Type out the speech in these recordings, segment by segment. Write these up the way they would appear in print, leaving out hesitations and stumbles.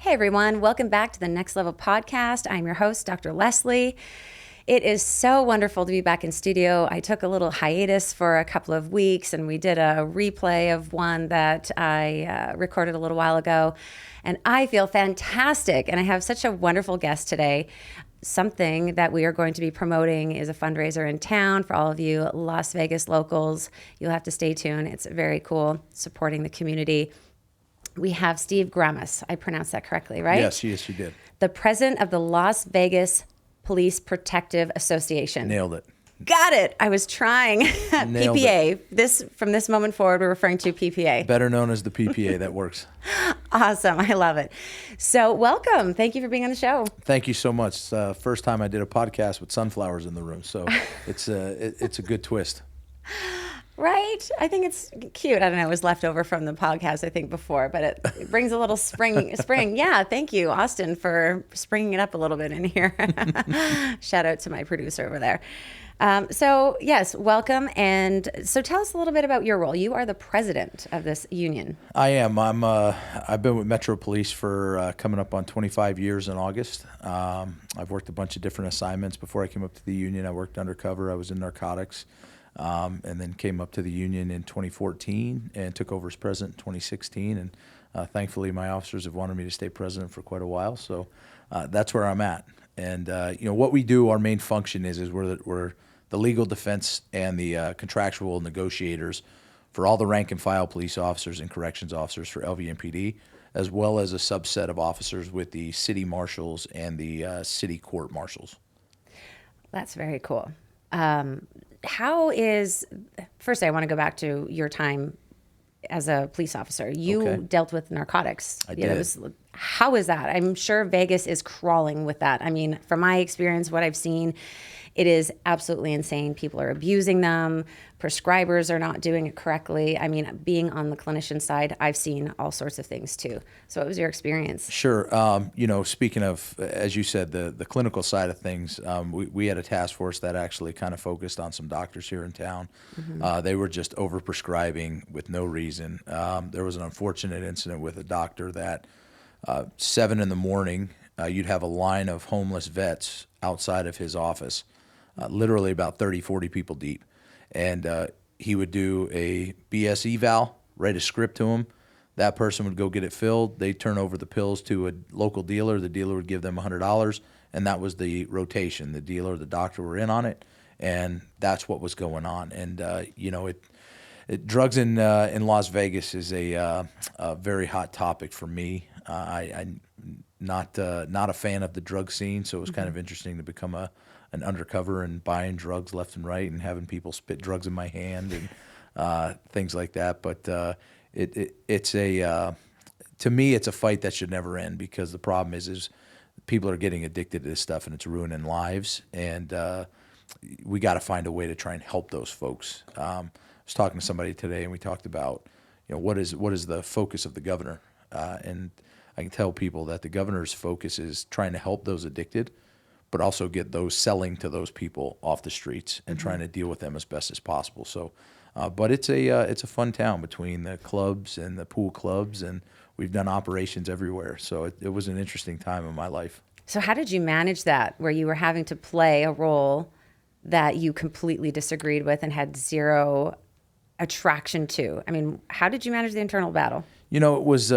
Hey everyone, welcome back to the Next Level Podcast. I'm your host, Dr. Leslie. It is so wonderful to be back in studio. I took a little hiatus for a couple of weeks and we did a replay of one that I recorded a little while ago. And I feel fantastic. And I have such a wonderful guest today. Something that we are going to be promoting is a fundraiser in town for all of you Las Vegas locals. You'll have to stay tuned. It's very cool, supporting the community. We have Steve Gamas. I pronounced that correctly, right? Yes, you did. The president of the Las Vegas Police Protective Association. Nailed it. Got it. I was trying. Nailed PPA. From this moment forward, we're referring to PPA. Better known as the PPA. That works. Awesome. I love it. So welcome. Thank you for being on the show. Thank you so much. It's the first time I did a podcast with sunflowers in the room, so it's a good twist. Right? I think it's cute. I don't know. It was left over from the podcast, I think, before, but it brings a little spring. Yeah. Thank you, Austin, for springing it up a little bit in here. Shout out to my producer over there. So yes, welcome. And so tell us a little bit about your role. You are the president of this union. I am. I've been with Metro Police for coming up on 25 years in August. I've worked a bunch of different assignments before I came up to the union. I worked undercover. I was in narcotics. And then came up to the union in 2014 and took over as president in 2016. And thankfully, my officers have wanted me to stay president for quite a while. So that's where I'm at. And what we do, our main function is we're the legal defense and the contractual negotiators for all the rank and file police officers and corrections officers for LVMPD, as well as a subset of officers with the city marshals and the city court marshals. That's very cool. First, I want to go back to your time as a police officer. You dealt with narcotics. I did. How is that? I'm sure Vegas is crawling with that. I mean, from my experience, what I've seen, it is absolutely insane. People are abusing them. Prescribers are not doing it correctly. I mean, being on the clinician side, I've seen all sorts of things too. So what was your experience? Sure. Speaking of, as you said, the clinical side of things, we had a task force that actually kind of focused on some doctors here in town. Mm-hmm. They were just overprescribing with no reason. There was an unfortunate incident with a doctor that 7 a.m, you'd have a line of homeless vets outside of his office, literally about 30, 40 people deep. And he would do a BS eval, write a script to him. That person would go get it filled. They'd turn over the pills to a local dealer. The dealer would give them $100, and that was the rotation. The dealer or the doctor were in on it, and that's what was going on. And, drugs in Las Vegas is a very hot topic for me. I'm not a fan of the drug scene, so it was kind of interesting to become an undercover and buying drugs left and right and having people spit drugs in my hand and things like that. But to me, it's a fight that should never end, because the problem is people are getting addicted to this stuff and it's ruining lives. And we got to find a way to try and help those folks. I was talking to somebody today and we talked about, what is the focus of the governor? And I can tell people that the governor's focus is trying to help those addicted, but also get those selling to those people off the streets and trying to deal with them as best as possible. So, but it's a fun town between the clubs and the pool clubs, and we've done operations everywhere. So it was an interesting time in my life. So how did you manage that, where you were having to play a role that you completely disagreed with and had zero attraction to? I mean, how did you manage the internal battle? It was...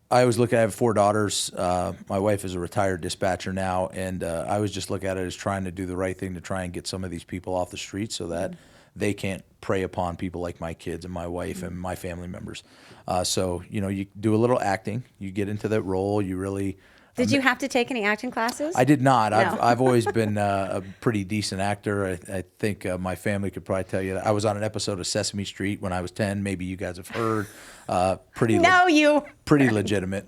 I always look at it, I have 4 daughters. My wife is a retired dispatcher now, and I always just look at it as trying to do the right thing to try and get some of these people off the street so that they can't prey upon people like my kids and my wife and my family members. So, you do a little acting, you get into that role, you really... Did you have to take any acting classes? I did not. No. I've always been a pretty decent actor. I think my family could probably tell you that I was on an episode of Sesame Street when I was 10. Maybe you guys have heard. Pretty legitimate.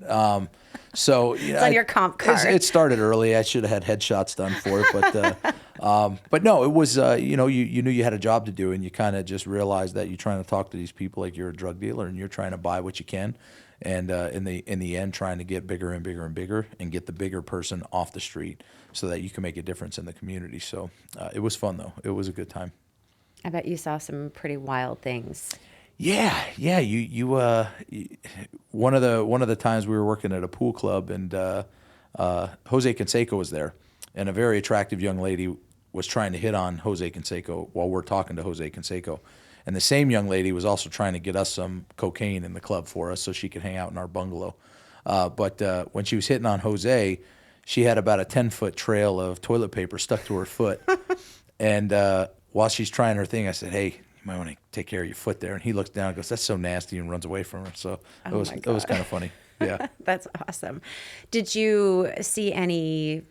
So it's on your comp card. It started early. I should have had headshots done for it, but no, it was you knew you had a job to do, and you kind of just realized that you're trying to talk to these people like you're a drug dealer, and you're trying to buy what you can. And in the end, trying to get bigger and bigger and bigger and get the bigger person off the street so that you can make a difference in the community. So it was fun, though. It was a good time. I bet you saw some pretty wild things. Yeah. One of the times we were working at a pool club, and Jose Canseco was there, and a very attractive young lady was trying to hit on Jose Canseco while we're talking to Jose Canseco. And the same young lady was also trying to get us some cocaine in the club for us so she could hang out in our bungalow. But when she was hitting on Jose, she had about a 10-foot trail of toilet paper stuck to her foot. And while she's trying her thing, I said, "Hey, you might want to take care of your foot there." And he looks down and goes, "That's so nasty," and runs away from her. So it was kind of funny. Yeah. That's awesome. Did you see any,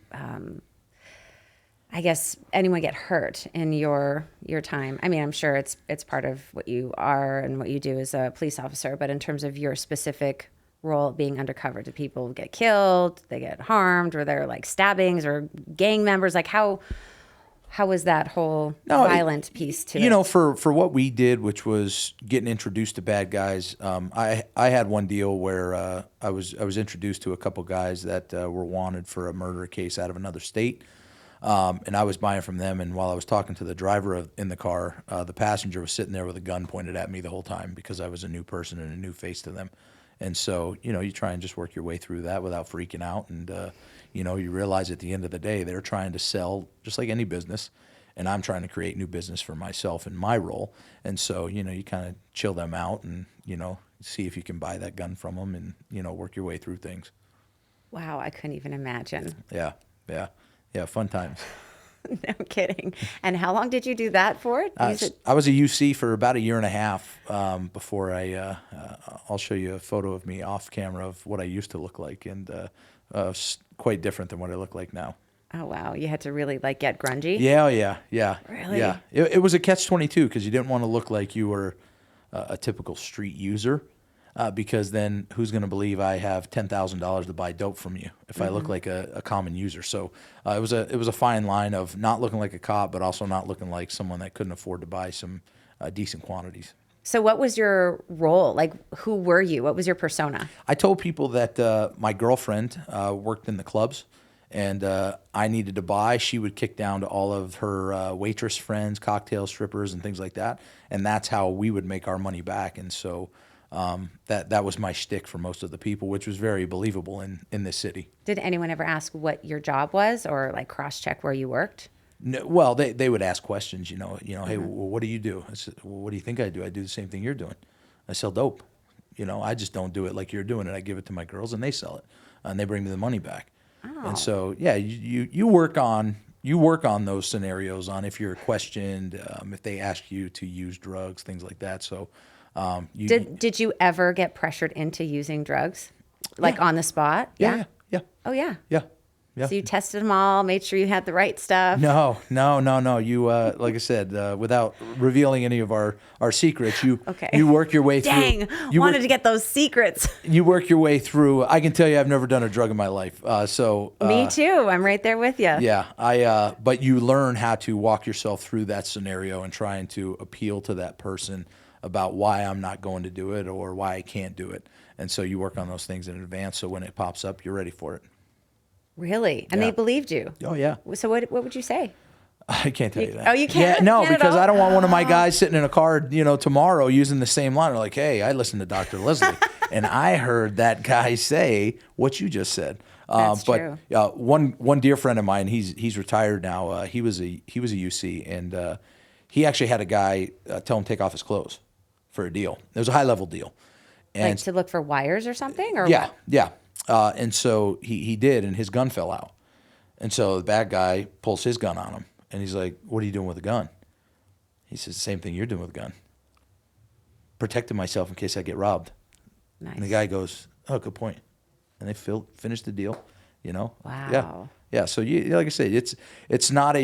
I guess, anyone get hurt in your time? I mean, I'm sure it's part of what you are and what you do as a police officer, but in terms of your specific role being undercover, do people get killed, they get harmed, or they're like stabbings or gang members? Like how was that whole violent piece to it? You know, for what we did, which was getting introduced to bad guys, I had one deal where I was introduced to a couple guys that were wanted for a murder case out of another state, and I was buying from them. And while I was talking to the driver in the car, the passenger was sitting there with a gun pointed at me the whole time because I was a new person and a new face to them. And so, you know, you try and just work your way through that without freaking out. And, you know, you realize at the end of the day, they're trying to sell just like any business. And I'm trying to create new business for myself in my role. And so, you know, you kind of chill them out and, you know, see if you can buy that gun from them and, you know, work your way through things. Wow, I couldn't even imagine. Yeah. Fun times. No kidding. And how long did you do that for? I was a UC for about a year and a half before I'll show you a photo of me off camera of what I used to look like, and quite different than what I look like now. Oh, wow. You had to really like get grungy? Yeah. Really? Yeah. It was a catch-22 because you didn't want to look like you were a typical street user. Because then who's going to believe I have $10,000 to buy dope from you if I look like a common user? So it was a fine line of not looking like a cop, but also not looking like someone that couldn't afford to buy some decent quantities. So what was your role? Like, who were you? What was your persona? I told people that my girlfriend worked in the clubs, and I needed to buy. She would kick down to all of her waitress friends, cocktail strippers, and things like that, and that's how we would make our money back. And so that was my shtick for most of the people, which was very believable in this city. Did anyone ever ask what your job was, or like cross-check where you worked? No, well, they would ask questions, you know, hey, well, what do you do? I said, well, what do you think I do? I do the same thing you're doing. I sell dope. You know, I just don't do it like you're doing it. I give it to my girls and they sell it, and they bring me the money back. Oh. And so, yeah, you work on those scenarios on if you're questioned, if they ask you to use drugs, things like that. So. Did you ever get pressured into using drugs, like on the spot? Yeah. Oh yeah. Yeah. So you tested them all, made sure you had the right stuff. No. You like I said, without revealing any of our secrets, you work your way through. Dang, wanted to get those secrets. You work your way through. I can tell you, I've never done a drug in my life. Me too. I'm right there with you. Yeah. But you learn how to walk yourself through that scenario and trying to appeal to that person about why I'm not going to do it or why I can't do it. And so you work on those things in advance so when it pops up, you're ready for it. Really? And they believed you? Oh, yeah. So what would you say? I can't tell you that. Oh, you can't? Yeah, no, because I don't want one of my guys sitting in a car, you know, tomorrow using the same line. They're like, hey, I listened to Dr. Leslie, and I heard that guy say what you just said. That's true. One dear friend of mine, he's retired now. He was a UC, and he actually had a guy tell him to take off his clothes for a deal. It was a high-level deal. And like to look for wires or something? Or yeah, what? yeah. And so he did, and his gun fell out. And so the bad guy pulls his gun on him, and he's like, what are you doing with a gun? He says, the same thing you're doing with a gun. Protecting myself in case I get robbed. Nice. And the guy goes, oh, good point. And they finished the deal, you know? Wow. Yeah. So like I said, it's not a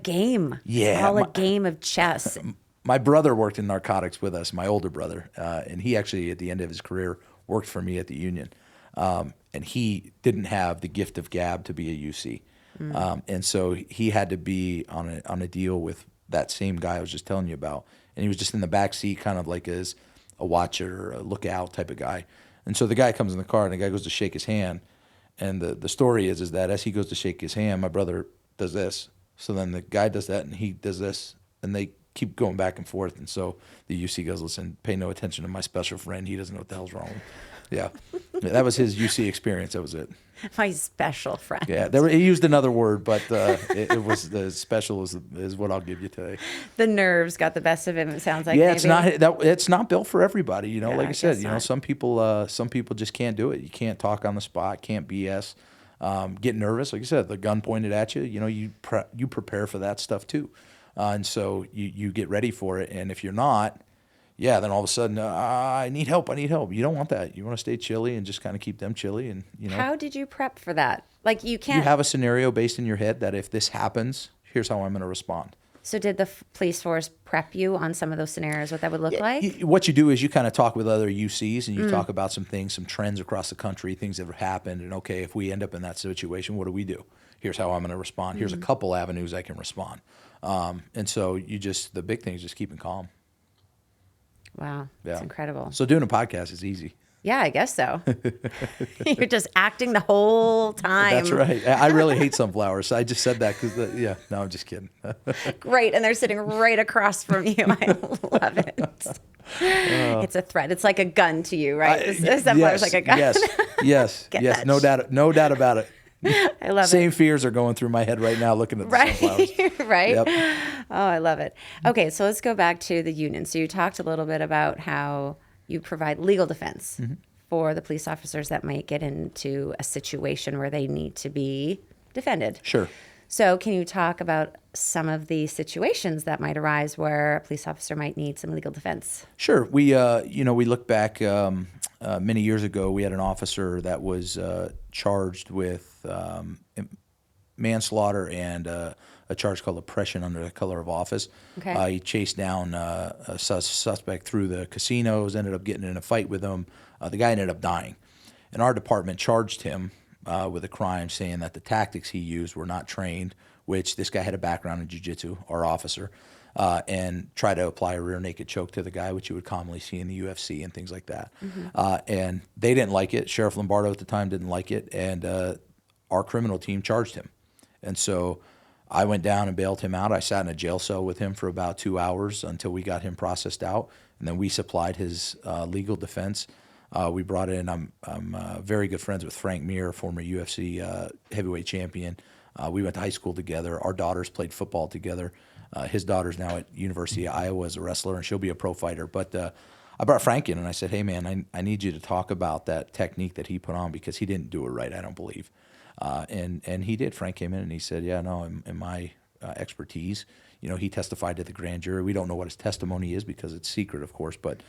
game. Yeah. It's all a game of chess. My brother worked in narcotics with us, my older brother, and he actually, at the end of his career, worked for me at the union. And he didn't have the gift of gab to be a UC. And so he had to be on a deal with that same guy I was just telling you about. And he was just in the back seat, kind of like as a watcher, a lookout type of guy. And so the guy comes in the car, and the guy goes to shake his hand. And the story is that as he goes to shake his hand, my brother does this. So then the guy does that, and he does this. And they keep going back and forth. And so the UC goes, listen, pay no attention to my special friend. He doesn't know what the hell's wrong with him. Yeah. That was his UC experience. That was it. My special friend. Yeah, he used another word, but it was the special is what I'll give you today. The nerves got the best of him. It sounds like. Yeah, maybe. it's not built for everybody. You know, Yeah, like I said, guess you know, not. some people just can't do it. You can't talk on the spot, can't BS, get nervous. Like I said, the gun pointed at you. You know, you prepare for that stuff too, and so you get ready for it. And if you're not, yeah, then all of a sudden, I need help. You don't want that. You want to stay chilly and just kind of keep them chilly. And, you know. How did you prep for that? Like you can't. You have a scenario based in your head that if this happens, here's how I'm going to respond. So did the police force prep you on some of those scenarios, what that would look like? What you do is you kind of talk with other UCs and you talk about some things, some trends across the country, things that have happened. And, okay, if we end up in that situation, what do we do? Here's how I'm going to respond. Here's a couple avenues I can respond. And so the big thing is just keeping calm. Wow, Yeah. that's incredible. So doing a podcast is easy. Yeah, I guess so. You're just acting the whole time. That's right. I really hate sunflowers. I just said that because, no, I'm just kidding. Great, and they're sitting right across from you. I love it. It's a threat. It's like a gun to you, right? Sunflower's like a gun. Yes. Get No that doubt about it. I love Same it. fears are going through my head right now looking at the sunflowers. Right? Yep. Oh, I love it. Okay, so let's go back to the union. So you talked a little bit about how you provide legal defense for the police officers that might get into a situation where they need to be defended. Sure. So can you talk about some of the situations that might arise where a police officer might need some legal defense? Sure. We look back many years ago. We had an officer that was charged with manslaughter and a charge called oppression under the color of office. Okay. He chased down a suspect through the casinos, ended up getting in a fight with him. The guy ended up dying. And our department charged him with a crime, saying that the tactics he used were not trained, which this guy had a background in jiu-jitsu, our officer, and tried to apply a rear naked choke to the guy, which you would commonly see in the UFC and things like that. And they didn't like it. Sheriff Lombardo at the time didn't like it, and our criminal team charged him. And so I went down and bailed him out. I sat in a jail cell with him for about 2 hours until we got him processed out, and then we supplied his legal defense. We brought in, I'm very good friends with Frank Mir, former UFC heavyweight champion. We went to high school together. Our daughters played football together. His daughter's now at University of Iowa as a wrestler, and she'll be a pro fighter. But I brought Frank in, and I said, hey, man, I need you to talk about that technique that he put on because he didn't do it right, I don't believe. And he did. Frank came in, and he said, yeah, no, in my expertise, he testified to the grand jury. We don't know what his testimony is because it's secret, of course. But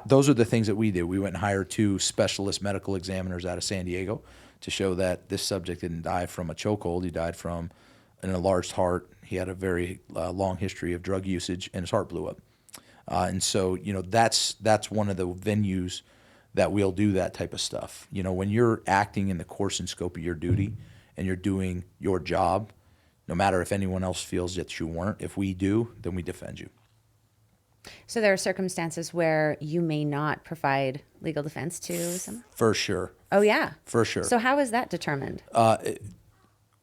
those are the things that we did. We went and hired 2 specialist medical examiners out of San Diego to show that this subject didn't die from a chokehold. He died from an enlarged heart. He had a very long history of drug usage, and his heart blew up. And so, that's one of the venues that we'll do that type of stuff. When you're acting in the course and scope of your duty and you're doing your job, no matter if anyone else feels that you weren't, if we do, then we defend you. So there are circumstances where you may not provide legal defense to someone? For sure. Oh, yeah. For sure. So how is that determined?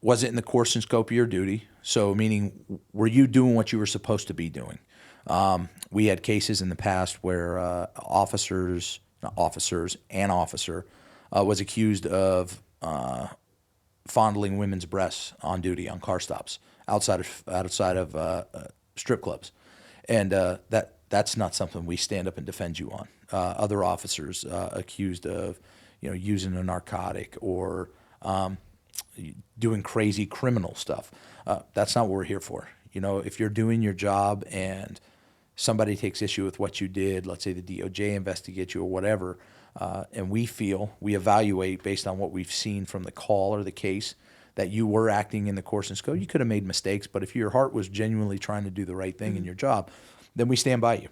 Was it in the course and scope of your duty? So meaning, were you doing what you were supposed to be doing? We had cases in the past where an officer was accused of fondling women's breasts on duty on car stops outside of strip clubs, and that's not something we stand up and defend you on. Other officers accused of using a narcotic or doing crazy criminal stuff. That's not what we're here for. If you're doing your job and somebody takes issue with what you did, let's say the DOJ investigates you or whatever, and we evaluate based on what we've seen from the call or the case that you were acting in the course and scope. You could have made mistakes, but if your heart was genuinely trying to do the right thing in your job, then we stand by you.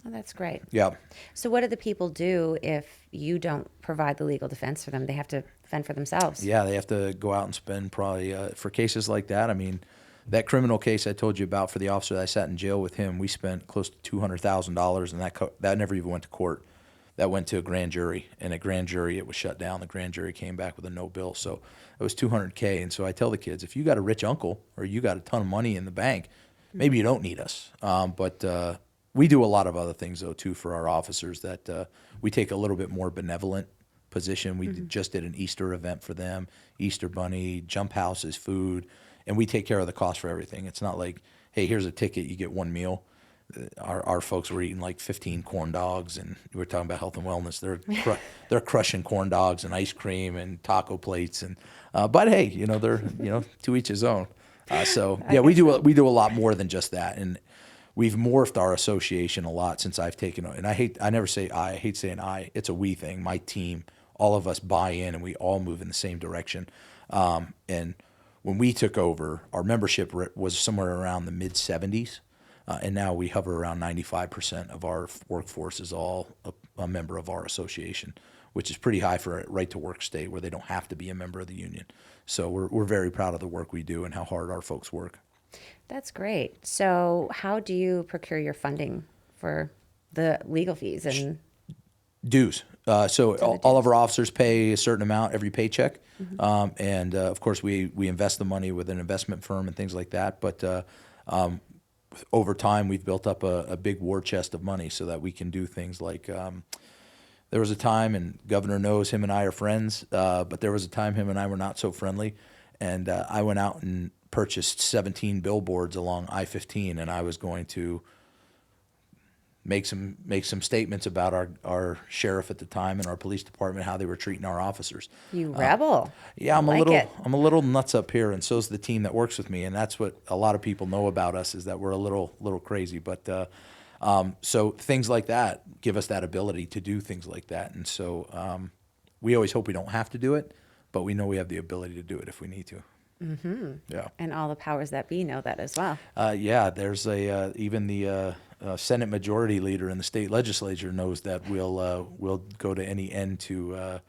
Oh, that's great. Yeah. So what do the people do if you don't provide the legal defense for them? They have to fend for themselves. Yeah, they have to go out and spend probably, for cases like that, I mean, that criminal case I told you about for the officer that I sat in jail with him, we spent close to $200,000, and that never even went to court. That went to a grand jury, and at grand jury it was shut down. The grand jury came back with a no bill, so it was $200K. And so I tell the kids, if you got a rich uncle or you got a ton of money in the bank, maybe you don't need us. But we do a lot of other things though too for our officers that we take a little bit more benevolent position. We just did an Easter event for them, Easter bunny, jump houses, food, and we take care of the cost for everything. It's not like, hey, here's a ticket, you get one meal. Our folks were eating like 15 corn dogs, and we were talking about health and wellness. They're crushing corn dogs and ice cream and taco plates, and but hey, they're to each his own. So yeah, we do a lot more than just that, and we've morphed our association a lot since I've taken it. And I hate saying I. It's a we thing. My team, all of us buy in, and we all move in the same direction. And when we took over, our membership was somewhere around the mid 70s. And now we hover around 95% of our workforce is all a member of our association, which is pretty high for a right-to-work state where they don't have to be a member of the union. So we're very proud of the work we do and how hard our folks work. That's great. So how do you procure your funding for the legal fees and dues? So all of our officers pay a certain amount every paycheck. And of course, we invest the money with an investment firm and things like that. But over time, we've built up a big war chest of money so that we can do things like there was a time, and Governor knows him and I are friends, but there was a time him and I were not so friendly. And I went out and purchased 17 billboards along I-15, and I was going to make some statements about our sheriff at the time and our police department, how they were treating our officers. You rebel. Yeah, I'm it. I'm a little nuts up here, and so's the team that works with me, and that's what a lot of people know about us is that we're a little crazy. But so things like that give us that ability to do things like that, and so we always hope we don't have to do it, but we know we have the ability to do it if we need to. Mm-hmm. Yeah. And all the powers that be know that as well. Yeah, there's even the Senate Majority Leader in the state legislature knows that we'll go to any end to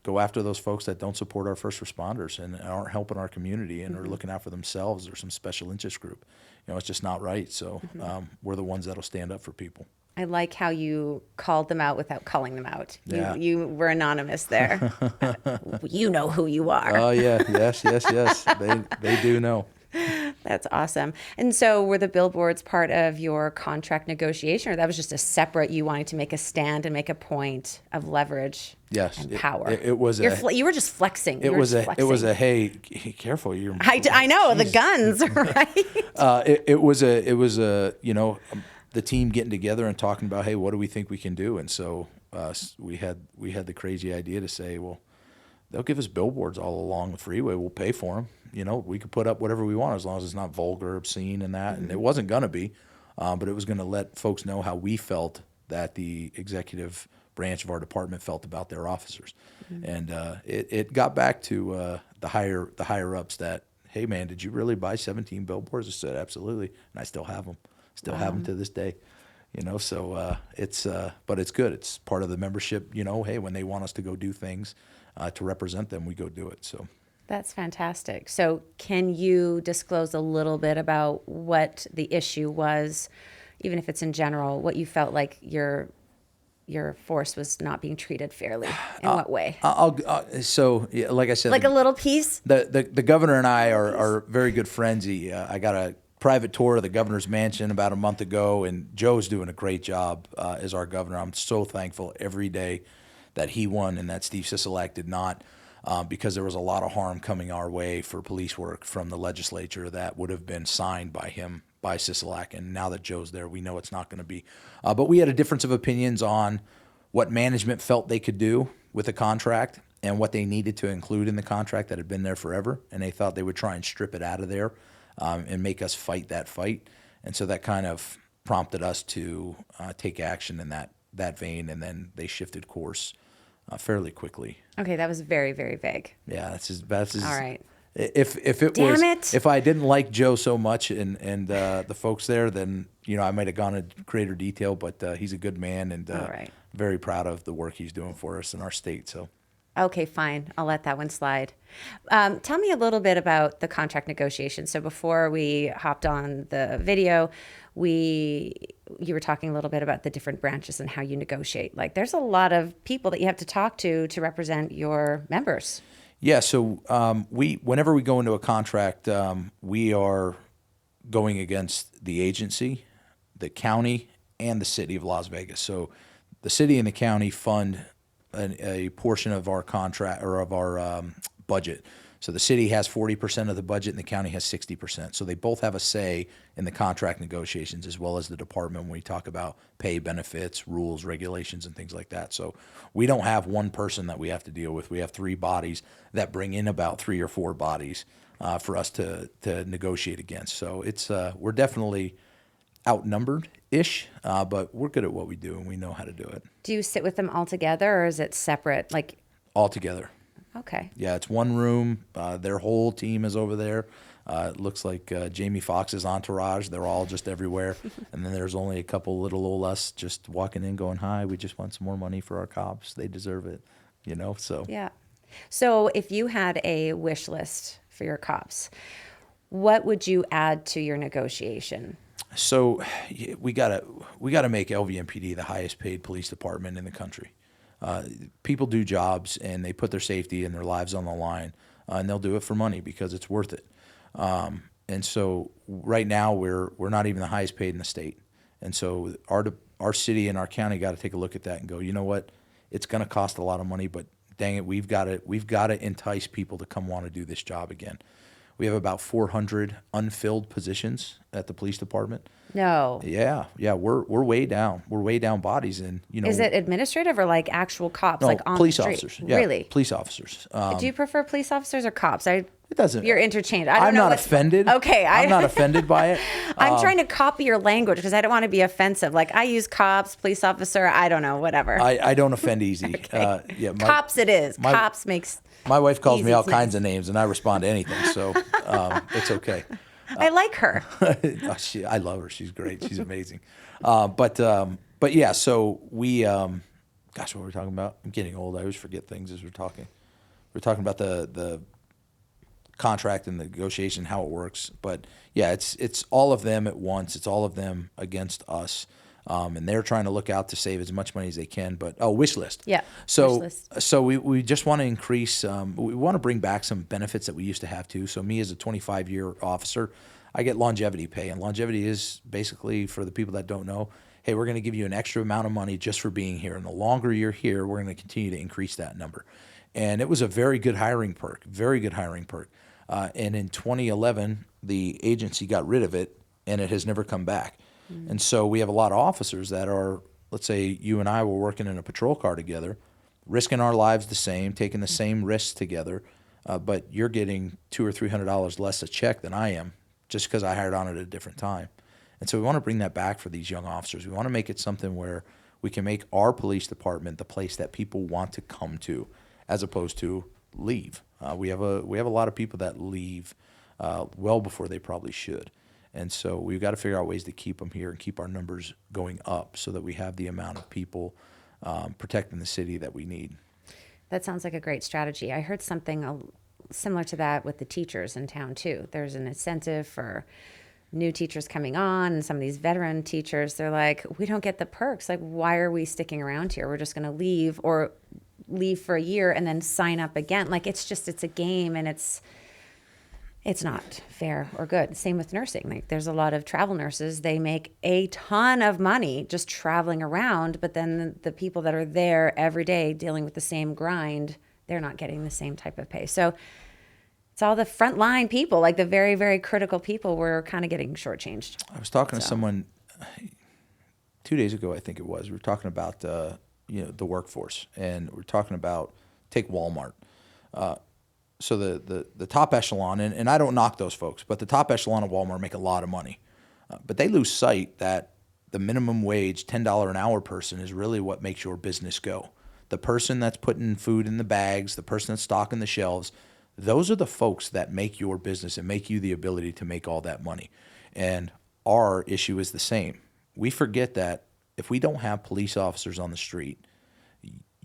go after those folks that don't support our first responders and aren't helping our community and are looking out for themselves or some special interest group. It's just not right. So we're the ones that'll stand up for people. I like how you called them out without calling them out. Yeah. You were anonymous there. You know who you are. Oh, yeah. Yes. They do know. That's awesome. And so were the billboards part of your contract negotiation, or that was just a separate, you wanting to make a stand and make a point of leverage and power? It was you were just flexing. It was a hey, careful. I know, geez. The guns, right? It was a the team getting together and talking about, hey, what do we think we can do? And so we had the crazy idea to say, well, they'll give us billboards all along the freeway. We'll pay for them. We could put up whatever we want as long as it's not vulgar, obscene, and that. And it wasn't going to be, but it was going to let folks know how we felt that the executive branch of our department felt about their officers. And it got back to the higher ups that, hey, man, did you really buy 17 billboards? I said, absolutely. And I still have them. Still have them to this day. So but it's good. It's part of the membership, hey, when they want us to go do things to represent them, we go do it. So that's fantastic. So can you disclose a little bit about what the issue was, even if it's in general, what you felt like your force was not being treated fairly? In what way? Like I said, like a little piece? The governor and I are very good friends. I got a private tour of the governor's mansion about a month ago, and Joe's doing a great job as our governor. I'm so thankful every day that he won and that Steve Sisolak did not, because there was a lot of harm coming our way for police work from the legislature that would have been signed by him, by Sisolak. And now that Joe's there, we know it's not going to be. But we had a difference of opinions on what management felt they could do with the contract and what they needed to include in the contract that had been there forever. And they thought they would try and strip it out of there. And make us fight that fight. And so that kind of prompted us to take action in that vein, and then they shifted course fairly quickly. Okay, that was very, very vague. Yeah, that's his. All right. If I didn't like Joe so much and the folks there, then I might have gone into greater detail, but he's a good man and very proud of the work he's doing for us in our state. So. Okay, fine. I'll let that one slide. Tell me a little bit about the contract negotiations. So before we hopped on the video, you were talking a little bit about the different branches and how you negotiate. Like, there's a lot of people that you have to talk to represent your members. Yeah. So whenever we go into a contract, we are going against the agency, the county, and the city of Las Vegas. So the city and the county fund a portion of our contract or of our budget. So the city has 40% of the budget and the county has 60%. So they both have a say in the contract negotiations as well as the department when we talk about pay, benefits, rules, regulations, and things like that. So we don't have one person that we have to deal with. We have three bodies that bring in about 3 or 4 bodies for us to negotiate against. So it's we're definitely outnumbered-ish, but we're good at what we do and we know how to do it. Do you sit with them all together or is it separate? Like All together. Okay. Yeah, it's one room. Their whole team is over there. It looks like Jamie Foxx's entourage. They're all just everywhere. And then there's only a couple little old us just walking in going, hi, we just want some more money for our cops. They deserve it, so. Yeah. So if you had a wish list for your cops, what would you add to your negotiation? So we gotta make LVMPD the highest paid police department in the country. People do jobs and they put their safety and their lives on the line, and they'll do it for money because it's worth it. And so right now we're not even the highest paid in the state. And so our city and our county got to take a look at that and go, you know what? It's going to cost a lot of money, but dang it, we've got to entice people to come want to do this job again. We have about 400 unfilled positions at the police department. No. Yeah, we're way down. We're way down bodies, and Is it administrative or like actual cops, no, like on police the street? officers. Yeah, Really? police officers. Do you prefer police officers or cops? It doesn't. You're interchangeable. I don't I'm know not offended. Okay, I'm not offended by it. I'm trying to copy your language because I don't want to be offensive. Like I use cops, police officer. I don't know, whatever. I don't offend easy. Okay. Cops, it is. Cops makes. My wife calls me all easy kinds of names, and I respond to anything, so it's okay. I like her. I love her. She's great. She's amazing. But yeah, so we, gosh, what were we talking about? I'm getting old. I always forget things as we're talking. We're talking about the contract and the negotiation, how it works. But yeah, it's all of them at once. It's all of them against us. And they're trying to look out to save as much money as they can. But wish list. Yeah. So wish list. so we just want to increase. We want to bring back some benefits that we used to have too. So me as a 25-year officer, I get longevity pay, and longevity is basically, for the people that don't know, hey, we're going to give you an extra amount of money just for being here, and the longer you're here, we're going to continue to increase that number. And it was a very good hiring perk. And in 2011, the agency got rid of it, and it has never come back. And so we have a lot of officers that are, let's say you and I were working in a patrol car together, risking our lives the same, taking the same risks together, but you're getting $200 or $300 less a check than I am just because I hired on at a different time. And so we want to bring that back for these young officers. We want to make it something where we can make our police department the place that people want to come to as opposed to leave. We have a lot of people that leave well before they probably should. And so we've got to figure out ways to keep them here and keep our numbers going up so that we have the amount of people protecting the city that we need. That sounds like a great strategy. I heard something similar to that with the teachers in town too. There's an incentive for new teachers coming on, and some of these veteran teachers, they're like, we don't get the perks. Like, why are we sticking around here? We're just going to leave for a year and then sign up again. Like, it's a game, and it's not fair or good. Same with nursing. Like, there's a lot of travel nurses. They make a ton of money just traveling around, but then the people that are there every day dealing with the same grind, they're not getting the same type of pay. So it's all the frontline people, like the very, very critical people, we're kind of getting shortchanged. I was talking to someone 2 days ago, I think it was. We were talking about the workforce, and we're talking about, take Walmart. So the top echelon, and I don't knock those folks, but the top echelon of Walmart make a lot of money. But they lose sight that the minimum wage, $10 an hour person is really what makes your business go. The person that's putting food in the bags, the person that's stocking the shelves, those are the folks that make your business and make you the ability to make all that money. And our issue is the same. We forget that if we don't have police officers on the street,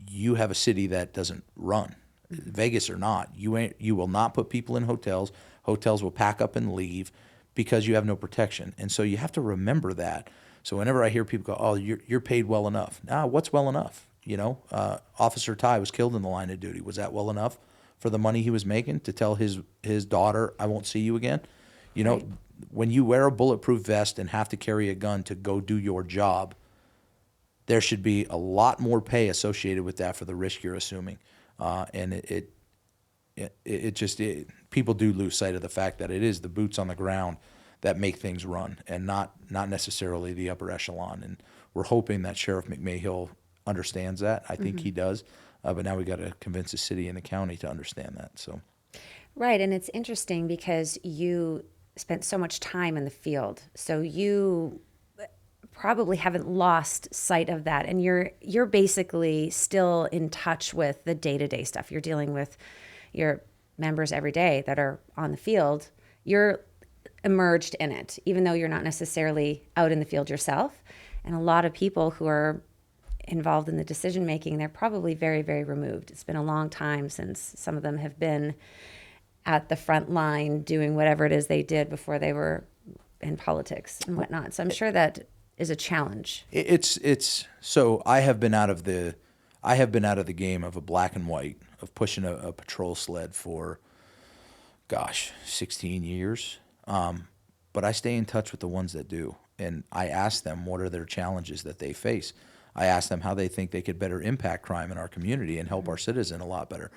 you have a city that doesn't run. Vegas or not, you will not put people in hotels. Hotels will pack up and leave because you have no protection. And so you have to remember that. So whenever I hear people go, "Oh, you're paid well enough," now what's well enough? Officer Ty was killed in the line of duty. Was that well enough for the money he was making to tell his daughter, "I won't see you again"? You know, when you wear a bulletproof vest and have to carry a gun to go do your job, there should be a lot more pay associated with that for the risk you're assuming. And people do lose sight of the fact that it is the boots on the ground that make things run, and not necessarily the upper echelon. And we're hoping that Sheriff McMahill understands that. I think he does, but now we got to convince the city and the county to understand that. So, Right, and it's interesting because you spent so much time in the field, so you probably haven't lost sight of that, and you're basically still in touch with the day-to-day stuff. You're dealing with your members every day that are on the field. You're emerged in it, even though you're not necessarily out in the field yourself. And a lot of people who are involved in the decision making, they're probably very, very removed. It's been a long time since some of them have been at the front line doing whatever it is they did before they were in politics and whatnot. So I'm sure that is a challenge. It's so I have been out of the game of a black and white, of pushing a patrol sled for 16 years. But I stay in touch with the ones that do, and I ask them what are their challenges that they face. I ask them how they think they could better impact crime in our community and help our citizen a lot better.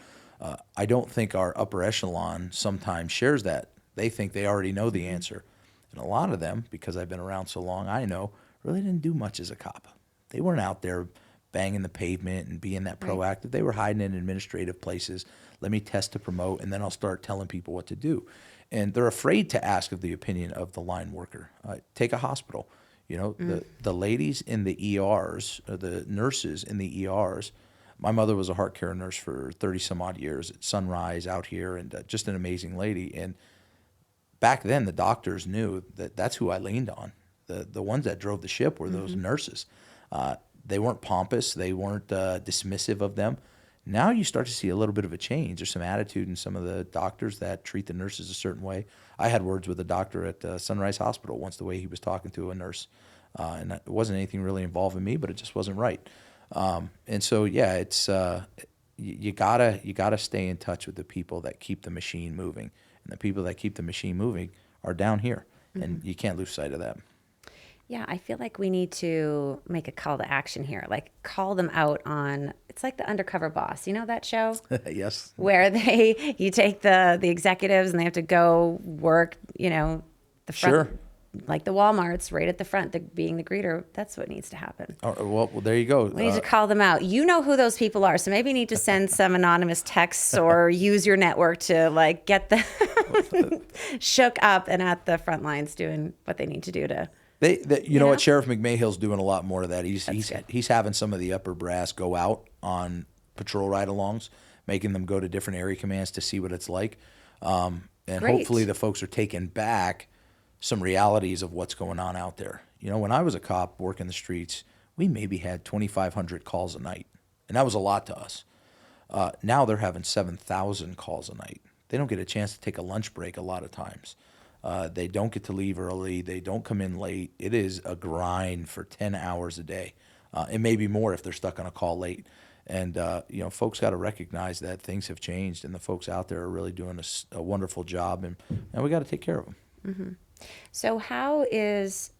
I don't think our upper echelon sometimes shares that. They think they already know the answer. And a lot of them, because I've been around so long, I know, really didn't do much as a cop. They weren't out there banging the pavement and being that proactive. They were hiding in administrative places. Let me test to promote, and then I'll start telling people what to do. And they're afraid to ask of the opinion of the line worker. Take a hospital. You know, the ladies in the ERs, the nurses in the ERs. My mother was a heart care nurse for 30 some odd years at Sunrise out here, and just an amazing lady. And back then, the doctors knew that that's who I leaned on. The ones that drove the ship were those nurses. They weren't pompous. They weren't dismissive of them. Now you start to see a little bit of a change. There's some attitude in some of the doctors that treat the nurses a certain way. I had words with a doctor at Sunrise Hospital once, the way he was talking to a nurse. And it wasn't anything really involving me, but it just wasn't right. And so, yeah, it's you gotta stay in touch with the people that keep the machine moving. And the people that keep the machine moving are down here. And you can't lose sight of that. Yeah, I feel like we need to make a call to action here. Like, call them out on, it's like the Undercover Boss. You know that show? Yes. Where you take the executives and they have to go work, the front. Sure. Like the Walmarts right at the front, being the greeter. That's what needs to happen. Well, there you go. We need to call them out. You know who those people are. So maybe you need to send some anonymous texts or use your network to get them shook up and at the front lines doing what they need to do to... You know what? Sheriff McMahill's doing a lot more of that. He's having some of the upper brass go out on patrol ride-alongs, making them go to different area commands to see what it's like. And Great. Hopefully the folks are taking back some realities of what's going on out there. You know, when I was a cop working the streets, we maybe had 2,500 calls a night, and that was a lot to us. Now they're having 7,000 calls a night. They don't get a chance to take a lunch break a lot of times. They don't get to leave early. They don't come in late. It is a grind for 10 hours a day. It may be more if they're stuck on a call late. And, folks got to recognize that things have changed, and the folks out there are really doing a wonderful job, and we got to take care of them. Mm-hmm. So how is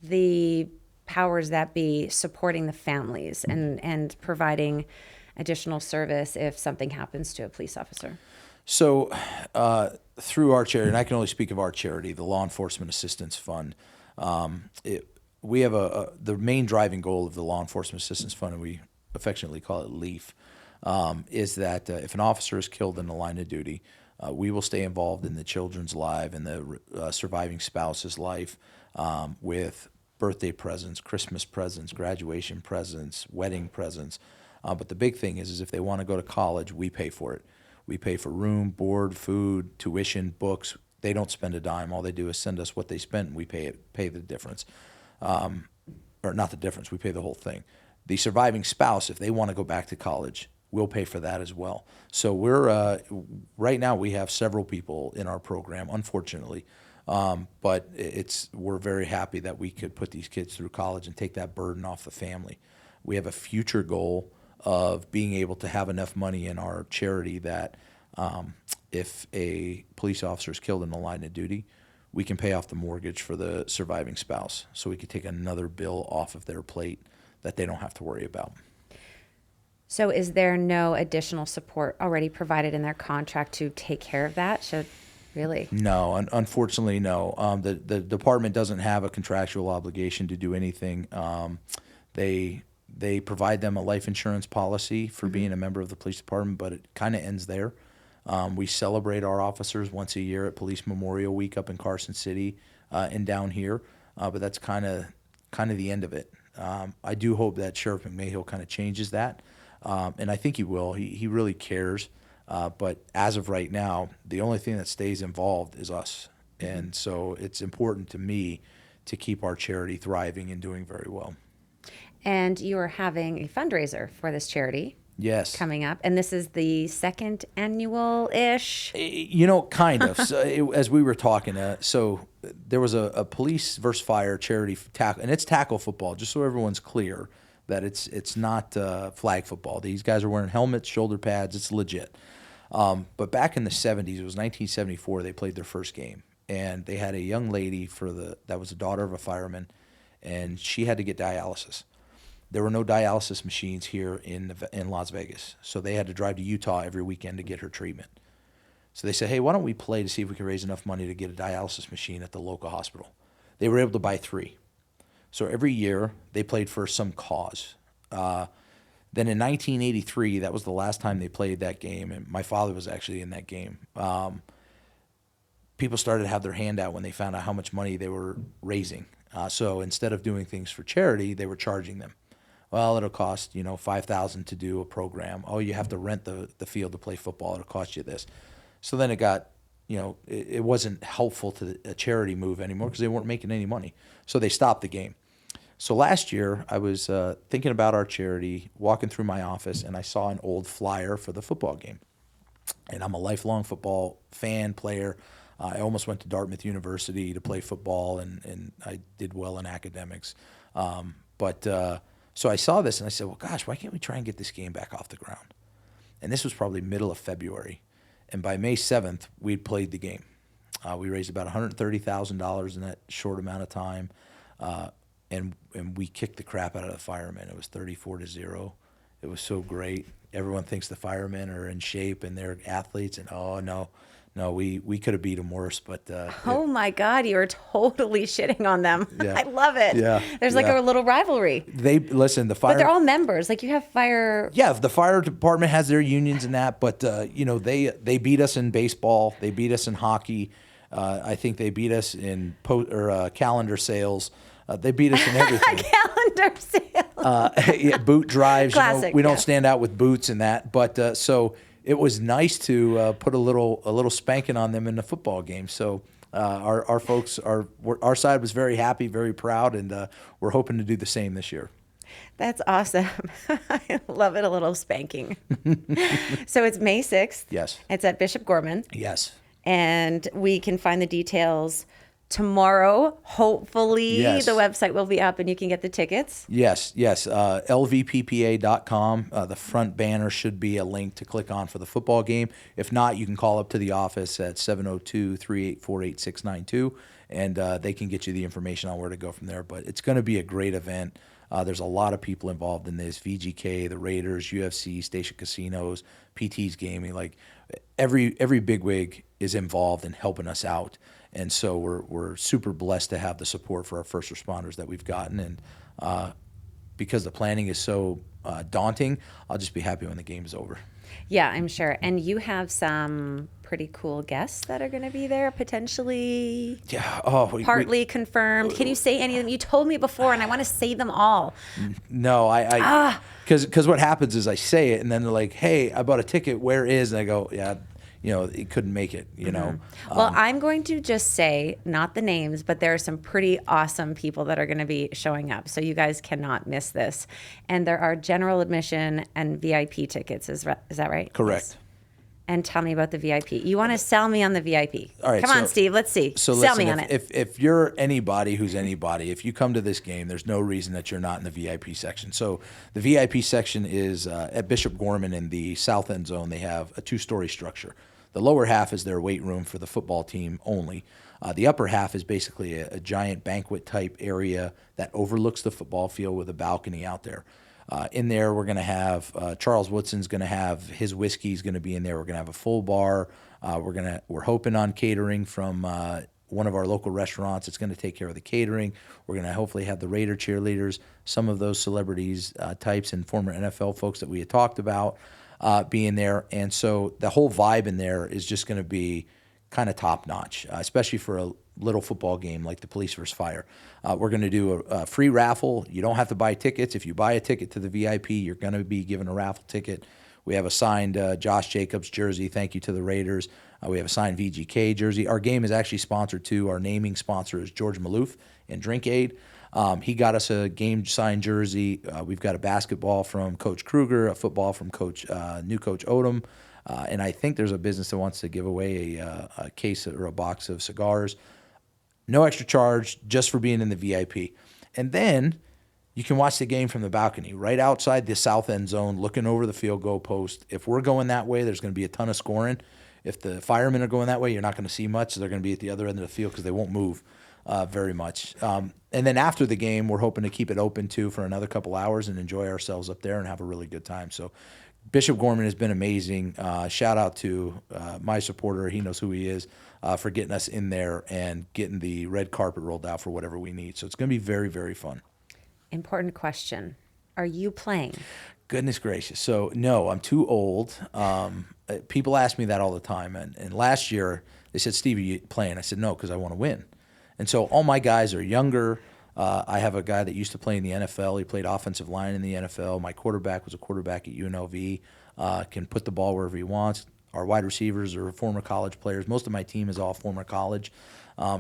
the powers that be supporting the families and providing additional service if something happens to a police officer? So through our charity, and I can only speak of our charity, the Law Enforcement Assistance Fund, we have the main driving goal of the Law Enforcement Assistance Fund, and we affectionately call it LEAF, is that if an officer is killed in the line of duty, we will stay involved in the children's life and the surviving spouse's life with birthday presents, Christmas presents, graduation presents, wedding presents. But the big thing is if they want to go to college, we pay for it. We pay for room, board, food, tuition, books. They don't spend a dime. All they do is send us what they spent, and we pay the difference. Or not the difference, we pay the whole thing. The surviving spouse, if they want to go back to college, we'll pay for that as well. So we're right now we have several people in our program, unfortunately, but we're very happy that we could put these kids through college and take that burden off the family. We have a future goal of being able to have enough money in our charity that if a police officer is killed in the line of duty, we can pay off the mortgage for the surviving spouse. So we could take another bill off of their plate that they don't have to worry about. So is there no additional support already provided in their contract to take care of that? Really? No, unfortunately, no. The department doesn't have a contractual obligation to do anything. They provide them a life insurance policy for being a member of the police department, but it kind of ends there. We celebrate our officers once a year at Police Memorial Week up in Carson City and down here, but that's kind of the end of it. I do hope that Sheriff McMahill kind of changes that, and I think he will. He really cares. But as of right now, the only thing that stays involved is us. And so it's important to me to keep our charity thriving and doing very well. And you are having a fundraiser for this charity. Yes. Coming up. And this is the second annual-ish? Kind of. So as we were talking, so there was a police versus fire charity tackle, and it's tackle football, just so everyone's clear that it's not flag football. These guys are wearing helmets, shoulder pads. It's legit. But back in the 70s, it was 1974, they played their first game. And they had a young lady that was the daughter of a fireman, and she had to get dialysis. There were no dialysis machines here in Las Vegas, so they had to drive to Utah every weekend to get her treatment. So they said, hey, why don't we play to see if we can raise enough money to get a dialysis machine at the local hospital? They were able to buy 3. So every year they played for some cause. Then in 1983, that was the last time they played that game, and my father was actually in that game. People started to have their hand out when they found out how much money they were raising. So instead of doing things for charity, they were charging them. Well, it'll cost $5,000 to do a program. Oh, you have to rent the field to play football. It'll cost you this. So then it got, it wasn't helpful to a charity move anymore because they weren't making any money. So they stopped the game. So last year, I was thinking about our charity, walking through my office, and I saw an old flyer for the football game. And I'm a lifelong football fan, player. I almost went to Dartmouth University to play football, and I did well in academics. So I saw this, and I said, well, gosh, why can't we try and get this game back off the ground? And this was probably middle of February. And by May 7th, we'd played the game. We raised about $130,000 in that short amount of time. And we kicked the crap out of the firemen. It was 34-0. It was so great. Everyone thinks the firemen are in shape and they're athletes, and no, we could have beat them worse. But oh my God, you are totally shitting on them. Yeah. I love it. Yeah, there's like a little rivalry. The fire. But they're all members. Like you have fire. Yeah, the fire department has their unions and that, but they beat us in baseball. They beat us in hockey. I think they beat us in calendar sales. They beat us in everything. Calendar sales. Boot drives. Classic. We don't stand out with boots and that. But so it was nice to put a little spanking on them in the football game. So our folks, our side was very happy, very proud, and we're hoping to do the same this year. That's awesome. I love it, a little spanking. So it's May 6th. Yes. It's at Bishop Gorman. Yes. And we can find the details tomorrow. Hopefully the website will be up and you can get the tickets. Yes. LVPPA.com. The front banner should be a link to click on for the football game. If not, you can call up to the office at 702-384-8692, and they can get you the information on where to go from there. But it's going to be a great event. There's a lot of people involved in this: VGK, the Raiders, UFC, Station Casinos, PT's Gaming. Like every bigwig is involved in helping us out. And so we're super blessed to have the support for our first responders that we've gotten. And because the planning is so daunting, I'll just be happy when the game is over. Yeah, I'm sure. And you have some pretty cool guests that are going to be there, potentially. Yeah. Partly confirmed. Can you say any of them? You told me before, and I want to say them all. No, because what happens is I say it, and then they're like, "Hey, I bought a ticket. Where is?" And I go, "Yeah." It couldn't make it, Well, I'm going to just say, not the names, but there are some pretty awesome people that are going to be showing up. So you guys cannot miss this. And there are general admission and VIP tickets. Is that right? Correct. Yes. And tell me about the VIP. You want to sell me on the VIP. All right. Come on, Steve. Let's see. So sell listen, me on it. If you're anybody who's anybody, if you come to this game, there's no reason that you're not in the VIP section. So the VIP section is at Bishop Gorman in the south end zone. They have a 2-story structure. the lower half is their weight room for the football team only. The upper half is basically a giant banquet type area that overlooks the football field with a balcony out there. In there, we're going to have Charles Woodson's going to have his whiskey's going to be in there. We're going to have a full bar. We're hoping on catering from one of our local restaurants. It's going to take care of the catering. We're going to hopefully have the Raider cheerleaders, some of those celebrities types and former NFL folks that we had talked about being there. And so the whole vibe in there is just going to be kind of top notch, especially for a little football game like the police versus fire. We're going to do a free raffle. You don't have to buy tickets. If you buy a ticket to the VIP, you're going to be given a raffle ticket. We have a signed Josh Jacobs jersey. Thank you to the Raiders. We have a signed VGK jersey. Our game is actually sponsored too. Our naming sponsor is George Maloof and Drink Aid. He got us a game signed jersey. We've got a basketball from Coach Kruger, a football from new Coach Odom. And I think there's a business that wants to give away a case or a box of cigars. No extra charge, just for being in the VIP. And then you can watch the game from the balcony, right outside the south end zone, looking over the field goal post. If we're going that way, there's going to be a ton of scoring. If the firemen are going that way, you're not going to see much. So they're going to be at the other end of the field because they won't move very much. And then after the game, we're hoping to keep it open, too, for another couple hours and enjoy ourselves up there and have a really good time. So Bishop Gorman has been amazing. Shout out to my supporter. He knows who he is for getting us in there and getting the red carpet rolled out for whatever we need. So it's going to be very, very fun. Important question. Are you playing? Goodness gracious. So, no, I'm too old. People ask me that all the time. And last year, they said, Steve, are you playing? I said, no, because I want to win. And so all my guys are younger. I have a guy that used to play in the NFL. He played offensive line in the NFL. My quarterback was a quarterback at UNLV, can put the ball wherever he wants. Our wide receivers are former college players. Most of my team is all former college.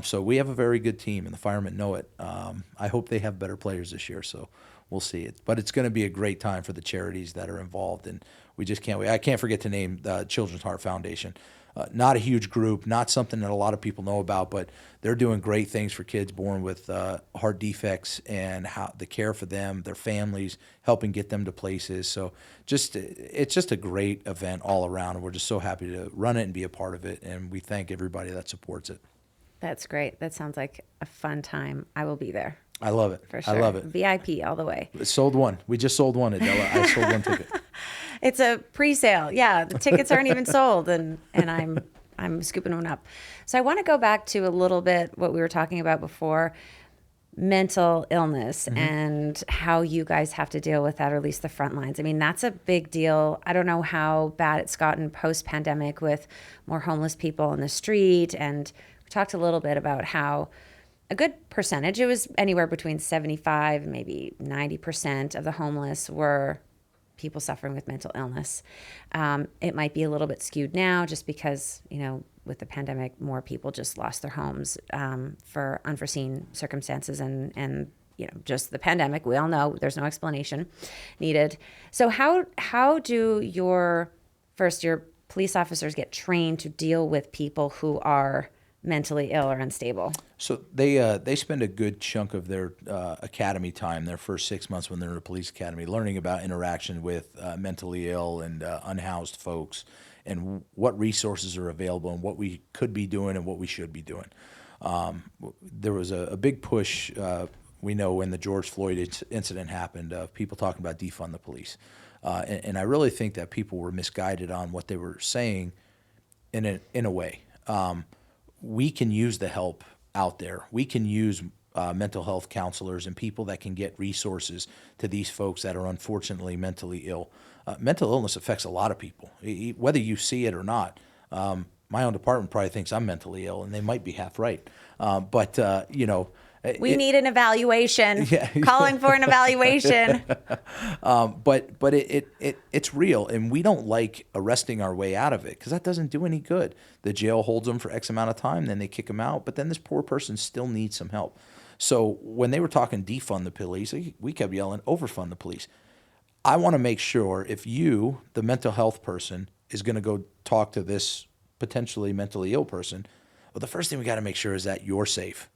So we have a very good team, and the firemen know it. I hope they have better players this year, so we'll see it. But it's going to be a great time for the charities that are involved, and we just can't wait. I can't forget to name the Children's Heart Foundation. Not a huge group, not something that a lot of people know about, but they're doing great things for kids born with heart defects and how the care for them, their families, helping get them to places. So it's just a great event all around, and we're just so happy to run it and be a part of it, and we thank everybody that supports it. That's great. That sounds like a fun time. I will be there. I love it. For sure. I love it. VIP all the way. Sold one. We just sold one, Adela. I sold one ticket. It's a pre-sale. Yeah, the tickets aren't even sold, and I'm scooping one up. So I want to go back to a little bit what we were talking about before, mental illness and how you guys have to deal with that, or at least the front lines. I mean, that's a big deal. I don't know how bad it's gotten post-pandemic with more homeless people on the street, and we talked a little bit about how a good percentage, it was anywhere between 75 and maybe 90% of the homeless were people suffering with mental illness. It might be a little bit skewed now just because, with the pandemic, more people just lost their homes for unforeseen circumstances and just the pandemic. We all know there's no explanation needed. So how do your police officers get trained to deal with people who are mentally ill or unstable? So they spend a good chunk of their academy time, their first 6 months when they're in the police academy, learning about interaction with mentally ill and unhoused folks, and what resources are available and what we could be doing and what we should be doing. There was a big push, we know, when the George Floyd incident happened, of people talking about defund the police. And I really think that people were misguided on what they were saying in a way. We can use the help out there. We can use mental health counselors and people that can get resources to these folks that are unfortunately mentally ill. Mental illness affects a lot of people, whether you see it or not. My own department probably thinks I'm mentally ill, and they might be half right. We need an evaluation. Yeah. Calling for an evaluation. But it's real, and we don't like arresting our way out of it because that doesn't do any good. The jail holds them for X amount of time, then they kick them out, but then this poor person still needs some help. So when they were talking defund the police, we kept yelling overfund the police. I want to make sure if you, the mental health person, is going to go talk to this potentially mentally ill person, well, the first thing we got to make sure is that you're safe.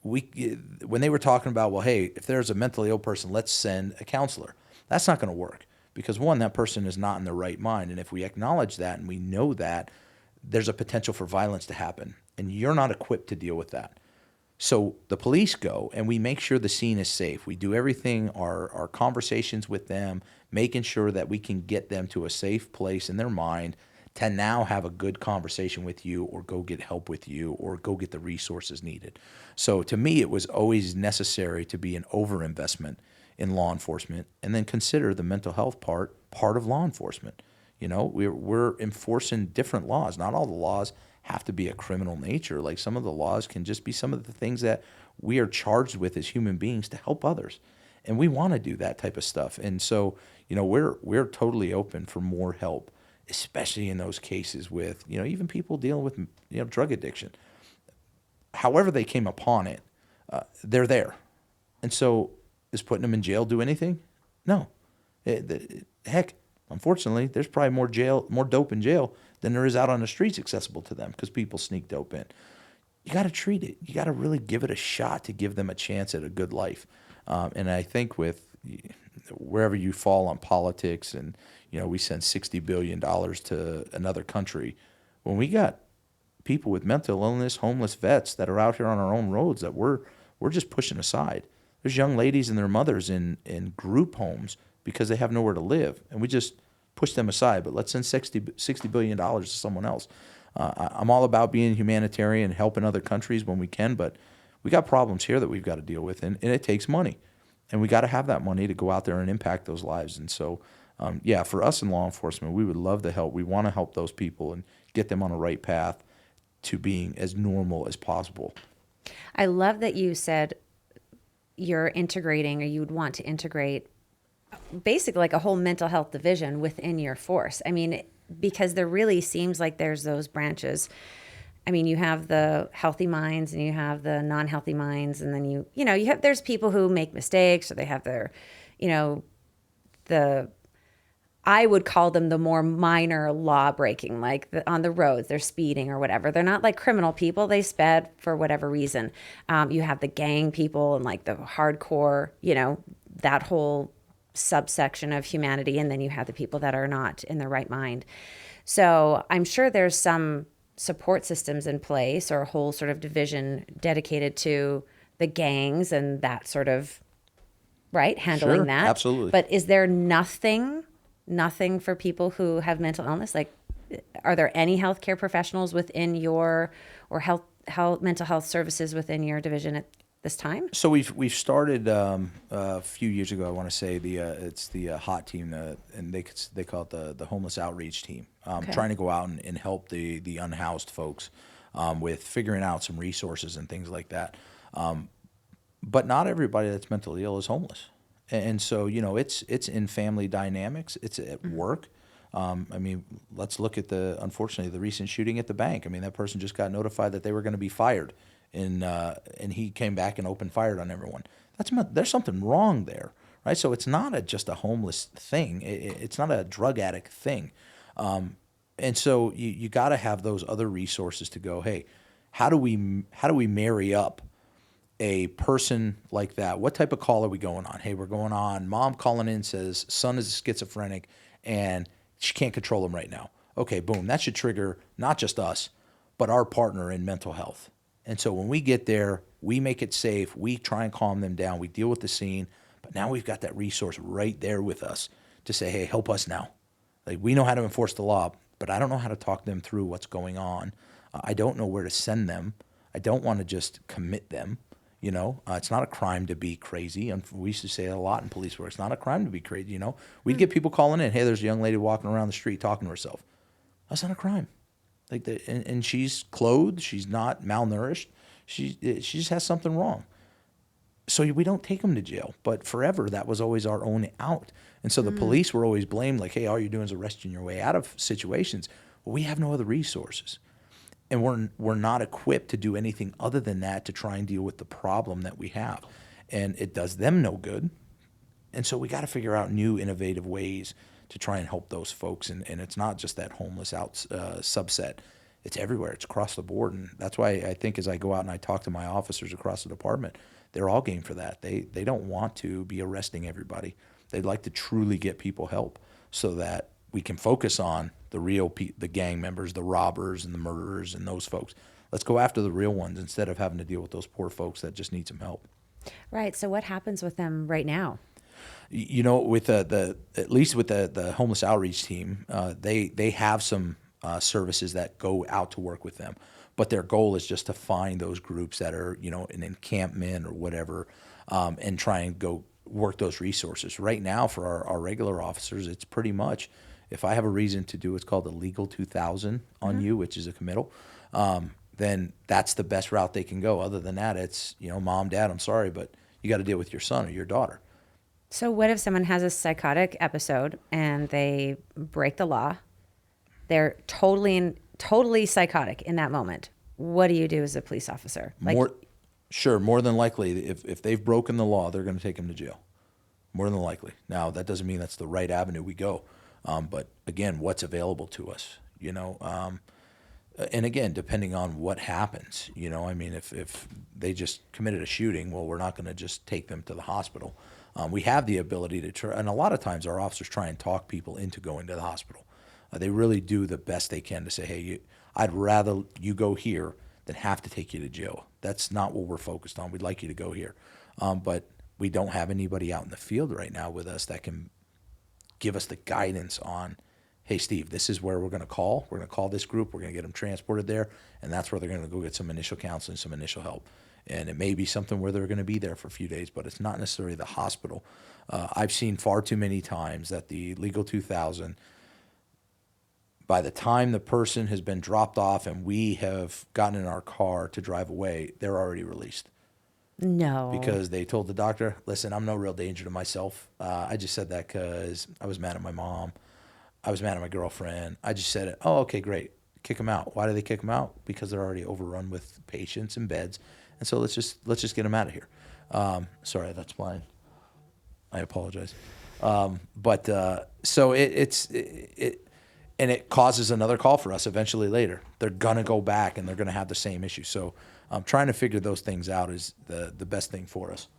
When they were talking about, well, hey, if there's a mentally ill person, let's send a counselor. That's not going to work because, one, that person is not in their right mind. And if we acknowledge that and we know that, there's a potential for violence to happen, and you're not equipped to deal with that. So the police go, and we make sure the scene is safe. We do everything, our conversations with them, making sure that we can get them to a safe place in their mind to now have a good conversation with you, or go get help with you, or go get the resources needed. So to me, it was always necessary to be an overinvestment in law enforcement, and then consider the mental health part of law enforcement. We're enforcing different laws. Not all the laws have to be a criminal nature. Like, some of the laws can just be some of the things that we are charged with as human beings to help others. And we want to do that type of stuff. And so, we're totally open for more help, especially in those cases with, even people dealing with, drug addiction. However they came upon it, they're there. And so, is putting them in jail do anything? No. Heck, unfortunately, there's probably more dope in jail than there is out on the streets accessible to them, because people sneak dope in. You got to treat it. You got to really give it a shot to give them a chance at a good life. And I think with wherever you fall on politics, and we send $60 billion to another country, when we got people with mental illness, homeless vets that are out here on our own roads that we're just pushing aside. There's young ladies and their mothers in group homes because they have nowhere to live, and we just push them aside. But let's send $60 billion to someone else. I'm all about being humanitarian, helping other countries when we can, but we got problems here that we've got to deal with, and it takes money. And we got to have that money to go out there and impact those lives. And so, for us in law enforcement, we would love to help. We want to help those people and get them on a right path to being as normal as possible. I love that you said you're integrating, or you would want to integrate, basically like a whole mental health division within your force. I mean, because there really seems like there's those branches. I mean, you have the healthy minds and you have the non-healthy minds, and then you have, there's people who make mistakes, or they have their, I would call them the more minor law breaking, like on the roads, they're speeding or whatever. They're not like criminal people. They sped for whatever reason. You have the gang people and like the hardcore, that whole subsection of humanity. And then you have the people that are not in their right mind. So I'm sure there's some support systems in place, or a whole sort of division dedicated to the gangs and that sort of, handling Sure, that. absolutely. But is there nothing for people who have mental illness? Like, are there any healthcare professionals within your, or mental health services within your division at this time? So we've started a few years ago. I want to say it's the HOT team, and they call it the homeless outreach team. Okay. Trying to go out and help the unhoused folks with figuring out some resources and things like that. But not everybody that's mentally ill is homeless. And so, it's in family dynamics. It's at work. Let's look at unfortunately, the recent shooting at the bank. That person just got notified that they were going to be fired, and he came back and opened fire on everyone. There's something wrong there, right? So it's not just a homeless thing. It's not a drug addict thing. And so you got to have those other resources to go, hey, how do we marry up a person like that? What type of call are we going on? Hey, we're going on, mom calling in says son is schizophrenic and she can't control him right now. Okay, boom. That should trigger not just us, but our partner in mental health. And so when we get there, we make it safe. We try and calm them down. We deal with the scene. But now we've got that resource right there with us to say, hey, help us now. Like, we know how to enforce the law, but I don't know how to talk them through what's going on. I don't know where to send them. I don't want to just commit them. It's not a crime to be crazy. And we used to say it a lot in police work. It's not a crime to be crazy. We'd get people calling in, hey, there's a young lady walking around the street talking to herself. That's not a crime. And she's clothed. She's not malnourished. She just has something wrong. So we don't take them to jail. But forever, that was always our only out. And so the police were always blamed, like, hey, all you're doing is arresting your way out of situations. Well, we have no other resources. And we're not equipped to do anything other than that to try and deal with the problem that we have. And it does them no good. And so we got to figure out new innovative ways to try and help those folks. And it's not just that homeless subset. It's everywhere. It's across the board. And that's why I think as I go out and I talk to my officers across the department, they're all game for that. They don't want to be arresting everybody. They'd like to truly get people help so that we can focus on the real the gang members, the robbers and the murderers and those folks. Let's go after the real ones instead of having to deal with those poor folks that just need some help. Right. So what happens with them right now? You know, with the at least with the homeless outreach team, they have some services that go out to work with them, but their goal is just to find those groups that are, you know, an encampment or whatever, and try and go work those resources. Right now, for our regular officers, it's pretty much, if I have a reason to do what's called a legal 2000 on you, which is a committal, then that's the best route they can go. Other than that, it's, you know, mom, dad, I'm sorry, but you got to deal with your son or your daughter. So what if someone has a psychotic episode and they break the law? They're totally psychotic in that moment. What do you do as a police officer? More than likely, if they've broken the law, they're going to take them to jail. More than likely. Now, that doesn't mean that's the right avenue we go. But again, what's available to us, you know? And again, depending on what happens, you know, I mean, if they just committed a shooting, well, we're not going to just take them to the hospital. We have the ability to try, and a lot of times our officers try and talk people into going to the hospital. They really do the best they can to say, hey, I'd rather you go here than have to take you to jail. That's not what we're focused on. We'd like you to go here. But we don't have anybody out in the field right now with us that can give us the guidance on, hey, Steve, this is where we're going to call. We're going to call this group. We're going to get them transported there, and that's where they're going to go get some initial counseling, some initial help. And it may be something where they're going to be there for a few days, but it's not necessarily the hospital. I've seen far too many times that the Legal 2000, by the time the person has been dropped off and we have gotten in our car to drive away, they're already released. No. Because they told the doctor, listen, I'm no real danger to myself. I just said that because I was mad at my mom. I was mad at my girlfriend. I just said it. Oh, okay, great. Kick them out. Why do they kick them out? Because they're already overrun with patients and beds. And so let's just get them out of here. Sorry, that's mine. I apologize. So and it causes another call for us eventually later. They're gonna go back and they're gonna have the same issue. So trying to figure those things out is the best thing for us.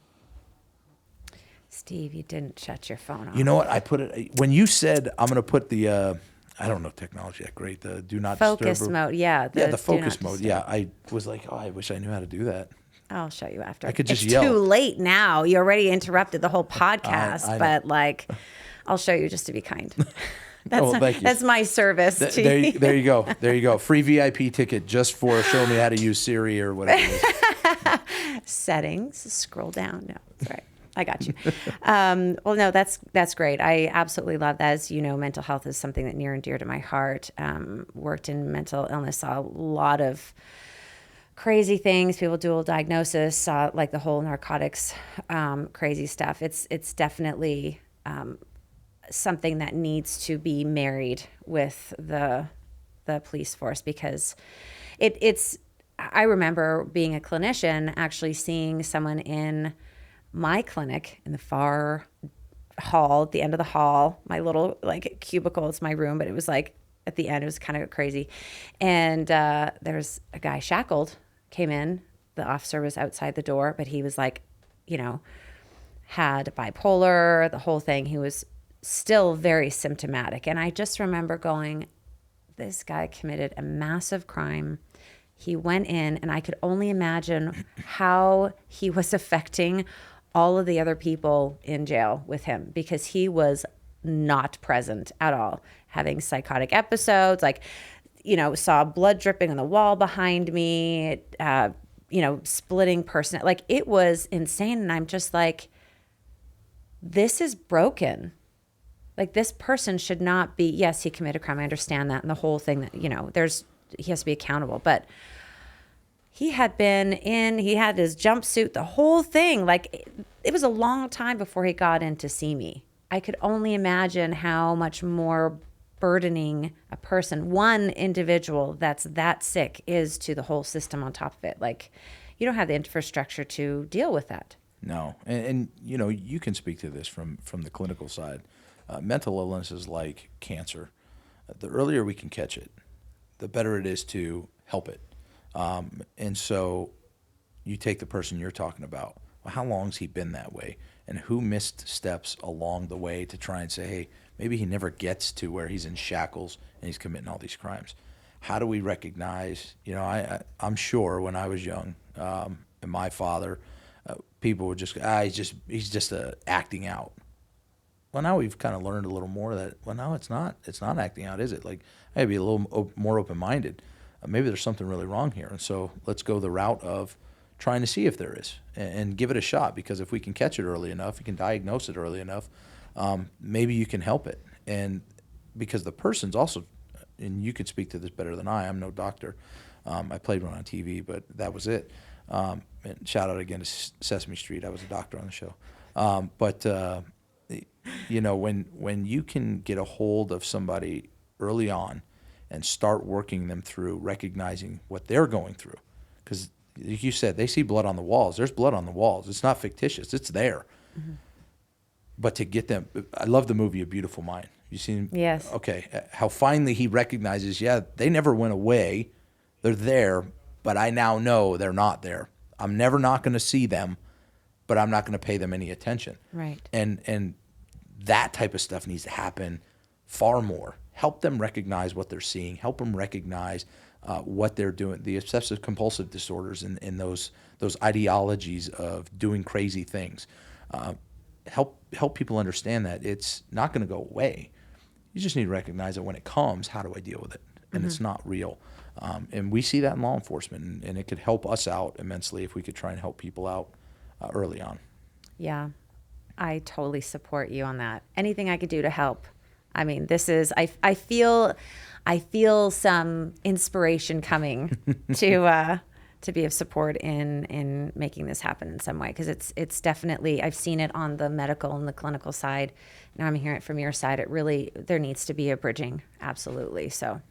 Steve, you didn't shut your phone off. You know what? I put it when you said I'm gonna put the I don't know technology that great. The do not focus disturb mode. Yeah. The focus mode. Yeah, I was like, oh, I wish I knew how to do that. I'll show you after. I could just it's yell. Too late now. You already interrupted the whole podcast, I but like, I'll show you just to be kind. Thank you. That's my service to you. There you go. There you go. Free VIP ticket just for show me how to use Siri or whatever it is. Settings. Scroll down. No, that's right. I got you. Well, no, that's great. I absolutely love that. As you know, mental health is something that near and dear to my heart. Worked in mental illness, saw a lot of crazy things, people dual diagnosis, saw like the whole narcotics, crazy stuff. It's definitely something that needs to be married with the police force because it's. I remember being a clinician, actually seeing someone in my clinic in the far hall, at the end of the hall, my little like cubicle, it's my room, but it was like at the end, it was kind of crazy. And there's a guy shackled, came in, the officer was outside the door, but he was like, you know, had bipolar, the whole thing. He was still very symptomatic. And I just remember going, this guy committed a massive crime. He went in, and I could only imagine how he was affecting all of the other people in jail with him because he was not present at all, having psychotic episodes, like, you know, saw blood dripping on the wall behind me, you know, splitting person. Like, it was insane. And I'm just like, this is broken. Like, this person should not be, yes, he committed a crime. I understand that. And the whole thing that, you know, he has to be accountable. But he had he had his jumpsuit, the whole thing. Like, it was a long time before he got in to see me. I could only imagine how much more burdening a person, one individual that's that sick, is to the whole system on top of it. Like, you don't have the infrastructure to deal with that. No. And you know, you can speak to this from the clinical side. Mental illness is like cancer. The earlier we can catch it, the better it is to help it. And so you take the person you're talking about. Well, how long's he been that way? and who missed steps along the way to try and say, hey, maybe he never gets to where he's in shackles and he's committing all these crimes. How do we recognize, I'm sure when I was young, and my father, people would just, he's just acting out. Well, now we've kind of learned a little more that, well, no, it's not acting out, is it? Like, I gotta be a little more open-minded. Maybe there's something really wrong here. And so let's go the route of trying to see if there is and give it a shot, because if we can catch it early enough, you can diagnose it early enough, maybe you can help it. And because the person's also, and you could speak to this better than I'm no doctor. I played one on TV, but that was it. And shout out again to Sesame Street. I was a doctor on the show. When you can get a hold of somebody early on and start working them through recognizing what they're going through, because like you said, they see blood on the walls. There's blood on the walls. It's not fictitious. It's there. Mm-hmm. But to get them, I love the movie A Beautiful Mind. You seen? Yes. Okay. How finally he recognizes, they never went away. They're there, but I now know they're not there. I'm never not going to see them, but I'm not going to pay them any attention. Right. And that type of stuff needs to happen far more. Help them recognize what they're seeing. Help them recognize what they're doing, the obsessive compulsive disorders and those ideologies of doing crazy things. Help people understand that it's not going to go away. You just need to recognize that when it comes, how do I deal with it? And it's not real. And we see that in law enforcement, and it could help us out immensely if we could try and help people out early on. Yeah, I totally support you on that. Anything I could do to help. I mean, this is, I feel some inspiration coming to be of support in making this happen in some way, because it's definitely, I've seen it on the medical and the clinical side. Now I'm hearing it from your side. There needs to be a bridging. Absolutely. So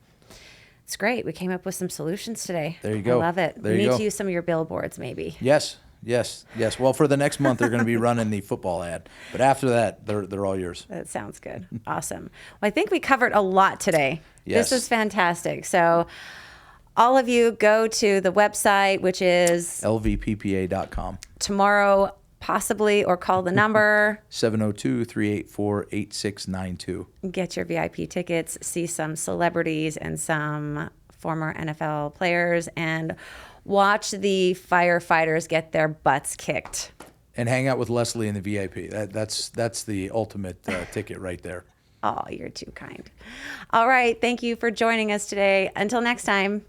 it's great. We came up with some solutions today. There you go. I love it. We need to use some of your billboards maybe. Yes. Well, for the next month, they're going to be running the football ad. But after that, they're all yours. That sounds good. Awesome. Well, I think we covered a lot today. Yes. This is fantastic. So all of you go to the website, which is lvppa.com. Tomorrow, possibly, or call the number 702-384-8692. Get your VIP tickets, see some celebrities and some former NFL players, and watch the firefighters get their butts kicked. And hang out with Leslie in the VIP. That's the ultimate ticket right there. Oh, you're too kind. All right. Thank you for joining us today. Until next time.